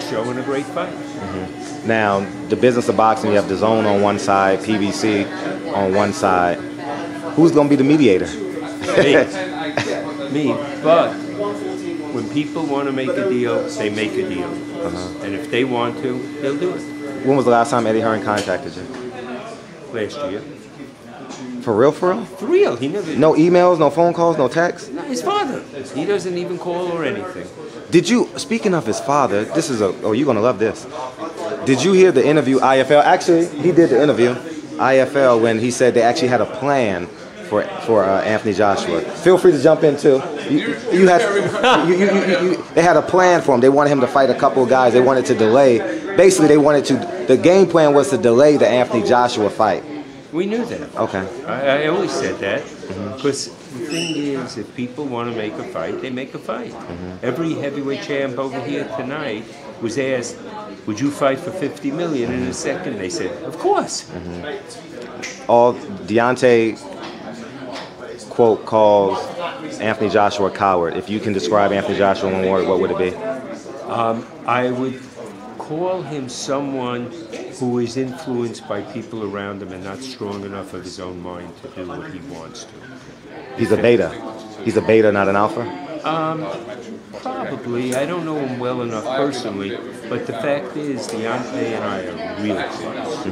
show and a great fight. Now, the business of boxing, you have the Zone on one side, PBC on one side. Who's going to be the mediator? Me. But when people want to make a deal, they make a deal. And if they want to, they'll do it. When was the last time Eddie Hearn contacted you? Last year. For real, for real? For real. He never... No emails, no phone calls, no texts? No, his father. He doesn't even call or anything. Did you, speaking of his father, this is oh, you're going to love this. Did you hear the interview, IFL? Actually, he did the interview, IFL, when he said they actually had a plan for Anthony Joshua. Feel free to jump in too. They had a plan for him. They wanted him to fight a couple of guys. They wanted to delay. Basically, the game plan was to delay the Anthony Joshua fight. We knew that. Okay. I always said that because the thing is, if people want to make a fight, they make a fight. Every heavyweight champ over here tonight was asked, would you fight for $50 million in a second? They said, of course. Deontay, quote, calls Anthony Joshua a coward. If you can describe Anthony Joshua in one word, what would it be? I would call him someone who is influenced by people around him and not strong enough of his own mind to do what he wants to. He's a beta. He's a beta, not an alpha? Probably. I don't know him well enough personally, but the fact is Deontay and I are real close.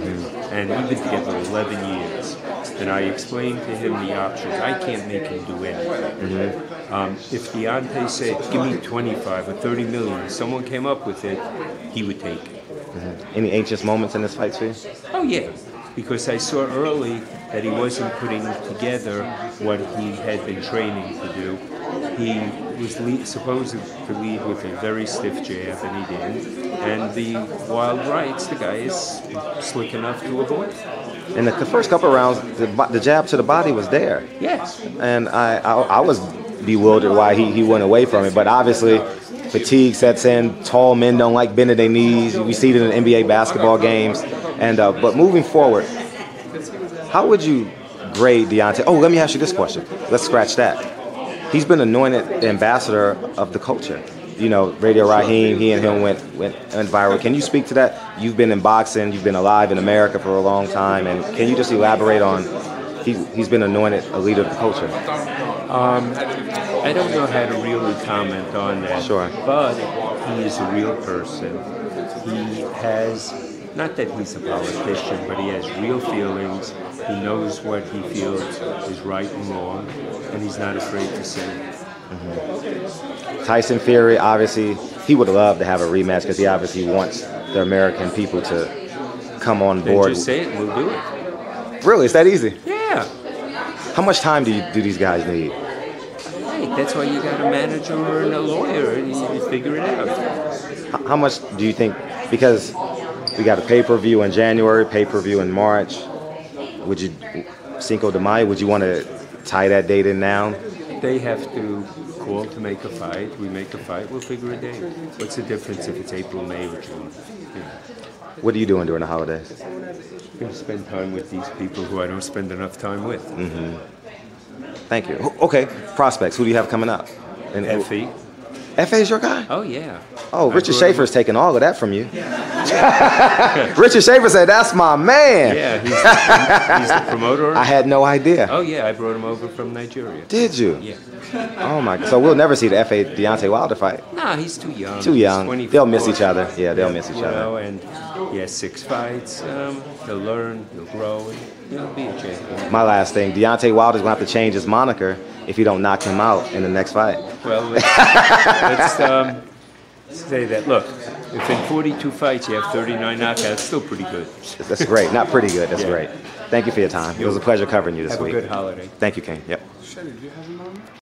And we've been together 11 years. And I explained to him the options. I can't make him do anything. If Deontay said, give me 25 or 30 million, if someone came up with it, he would take it. Any anxious moments in this fight for you? Oh, yeah. Because I saw early that he wasn't putting together what he had been training to do. He was supposed to lead with a very stiff jab, and he didn't. And the wild rights, the guy is slick enough to avoid. In the first couple of rounds, the jab to the body was there. Yes. And I was bewildered why he went away from it. But obviously, fatigue sets in. Tall men don't like bending their knees. We see it in the NBA basketball games. And but moving forward, how would you grade Deontay? Oh, let me ask you this question. Let's scratch that. He's been anointed ambassador of the culture. You know, Radio Raheem, he and him went viral. Can you speak to that? You've been in boxing, you've been alive in America for a long time, and can you just elaborate on he's been anointed a leader of the culture? I don't know how to really comment on that. Sure. But he is a real person. He has, not that he's a politician, but he has real feelings. He knows what he feels is right and wrong, and he's not afraid to say it. Tyson Fury, obviously, he would love to have a rematch because he obviously wants the American people to come on board. Then just say it, we'll do it. Really? It's that easy? Yeah. How much time do these guys need? Right, that's why you got a manager or a lawyer, and you figure it out. How much do you think, because we got a pay-per-view in January, pay-per-view in March, would you, Cinco de Mayo, would you want to tie that date in now? They have to call to make a fight. We make a fight, we'll figure a date. What's the difference if it's April, May, or June? Yeah. What are you doing during the holidays? I'm going to spend time with these people who I don't spend enough time with. Thank you. Okay, prospects, who do you have coming up? And Effie. F.A. is your guy? Oh, yeah. Oh, Richard Schaefer's taking all of that from you. Richard Schaefer said, that's my man. Yeah, he's the promoter. I had no idea. Oh, yeah, I brought him over from Nigeria. Did you? Yeah. Oh, my God. So we'll never see the F.A. Deontay Wilder fight? Nah, he's too young. Too young. They'll miss each other. Yeah, they'll miss each other. Know, and he has 6 fights. He'll learn, he'll grow, and he'll be a champion. My last thing, Deontay Wilder's going to have to change his moniker if you don't knock him out in the next fight. Well, let's say that. Look, if in 42 fights you have 39 knockouts, still pretty good. That's great. Not pretty good. That's great. Thank you for your time. It was a pleasure covering you this week. Have a good holiday. Thank you, King. Yep. Shelley, do you have a moment?